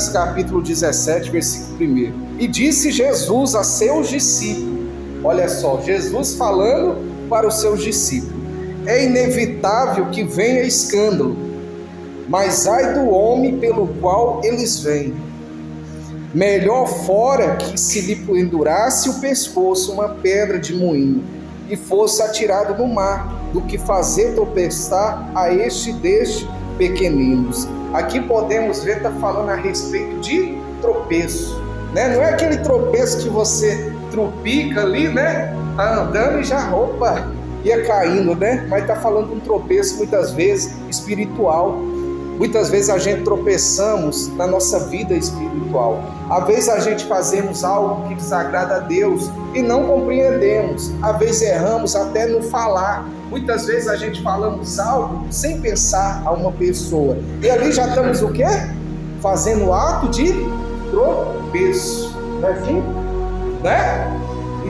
Lucas capítulo 17, versículo 1. E disse Jesus a seus discípulos, olha só, Jesus falando para os seus discípulos: é inevitável que venha escândalo, mas ai do homem pelo qual eles vêm. Melhor fora que se lhe pendurasse o pescoço uma pedra de moinho e fosse atirado no mar, do que fazer tropeçar a este destes pequeninos. Aqui podemos ver, está falando a respeito de tropeço, né? Não é aquele tropeço que você tropica ali, né? Tá andando e já, opa, ia caindo, né? Mas está falando de um tropeço muitas vezes espiritual. Muitas vezes a gente tropeçamos na nossa vida espiritual. Às vezes a gente fazemos algo que desagrada a Deus e não compreendemos. Às vezes erramos até no falar. Muitas vezes a gente falamos algo sem pensar a uma pessoa. E ali já estamos o quê? Fazendo ato de tropeço. Não é assim? Né?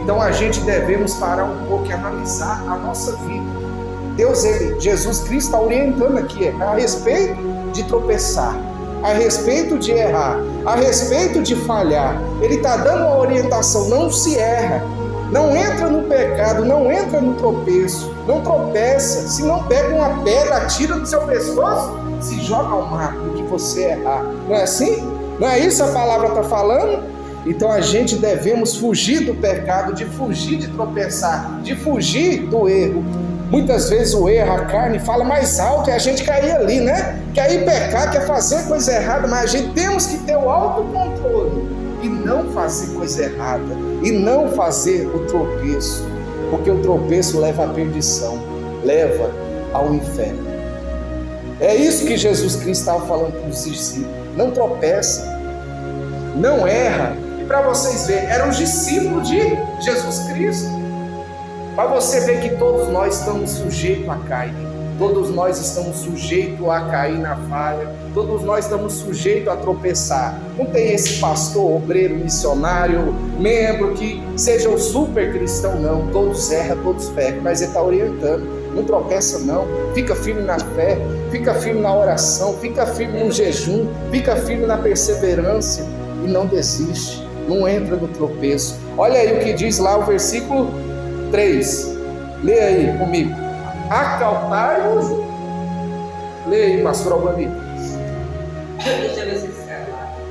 Então a gente devemos parar um pouco e analisar a nossa vida. Jesus Cristo está orientando aqui a respeito de tropeçar, a respeito de errar, a respeito de falhar. Ele está dando uma orientação: não se erra, não entra no pecado, não entra no tropeço, não tropeça. Se não pega uma pedra, atira no seu pescoço, se joga ao mar, porque você errar. Não é assim? Não é isso a palavra está falando? Então a gente devemos fugir do pecado, de fugir de tropeçar, de fugir do erro. Muitas vezes o erro, a carne fala mais alto e a gente cair ali, né? Quer ir pecar, quer fazer coisa errada, mas a gente temos que ter o autocontrole e não fazer coisa errada, e não fazer o tropeço, porque o tropeço leva à perdição, leva ao inferno. É isso que Jesus Cristo estava falando para os discípulos: não tropeça, não erra. E para vocês verem, eram os discípulos de Jesus Cristo. Para você ver que todos nós estamos sujeitos a cair, todos nós estamos sujeitos a cair na falha, todos nós estamos sujeitos a tropeçar. Não tem esse pastor, obreiro, missionário, membro que seja um super cristão, não. Todos erram, todos pecam, mas ele está orientando: não tropeça não, fica firme na fé, fica firme na oração, fica firme no jejum, fica firme na perseverança e não desiste, não entra no tropeço. Olha aí o que diz lá o versículo 3, lê aí comigo: acautai-vos. Lê aí, pastor Albani.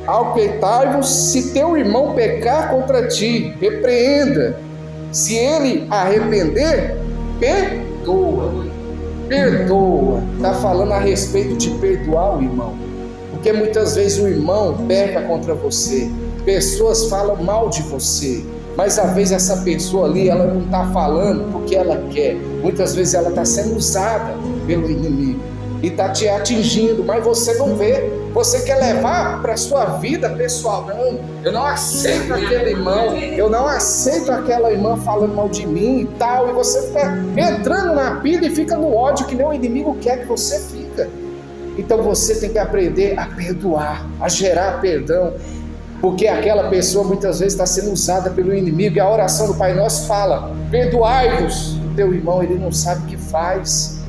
Acautai-vos, se teu irmão pecar contra ti, repreenda. Se ele arrepender, perdoa. Perdoa. Está falando a respeito de perdoar o irmão. Porque muitas vezes o irmão peca contra você. Pessoas falam mal de você, mas às vezes essa pessoa ali, ela não está falando porque ela quer. Muitas vezes ela está sendo usada pelo inimigo e está te atingindo, mas você não vê. Você quer levar para a sua vida pessoal: não, eu não aceito aquele irmão, eu não aceito aquela irmã falando mal de mim e tal. E você fica entrando na pilha e fica no ódio que nem o inimigo quer que você fica. Então você tem que aprender a perdoar, a gerar perdão. Porque aquela pessoa muitas vezes está sendo usada pelo inimigo. E a oração do Pai Nosso fala: perdoai-vos. O teu irmão, ele não sabe o que faz.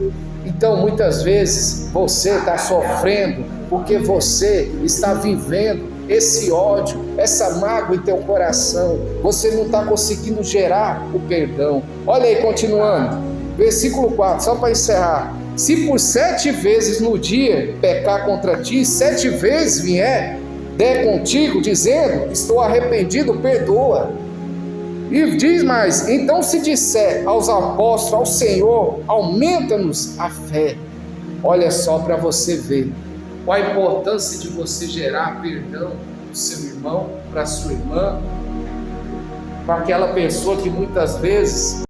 Então muitas vezes você está sofrendo porque você está vivendo esse ódio, essa mágoa em teu coração. Você não está conseguindo gerar o perdão. Olha aí, continuando, versículo 4, só para encerrar: se por 7 vezes no dia pecar contra ti, 7 vezes vier der contigo, dizendo: estou arrependido, perdoa. E diz mais: então se disser aos apóstolos, ao Senhor, aumenta-nos a fé. Olha só, para você ver qual a importância de você gerar perdão para o seu irmão, para a sua irmã, para aquela pessoa que muitas vezes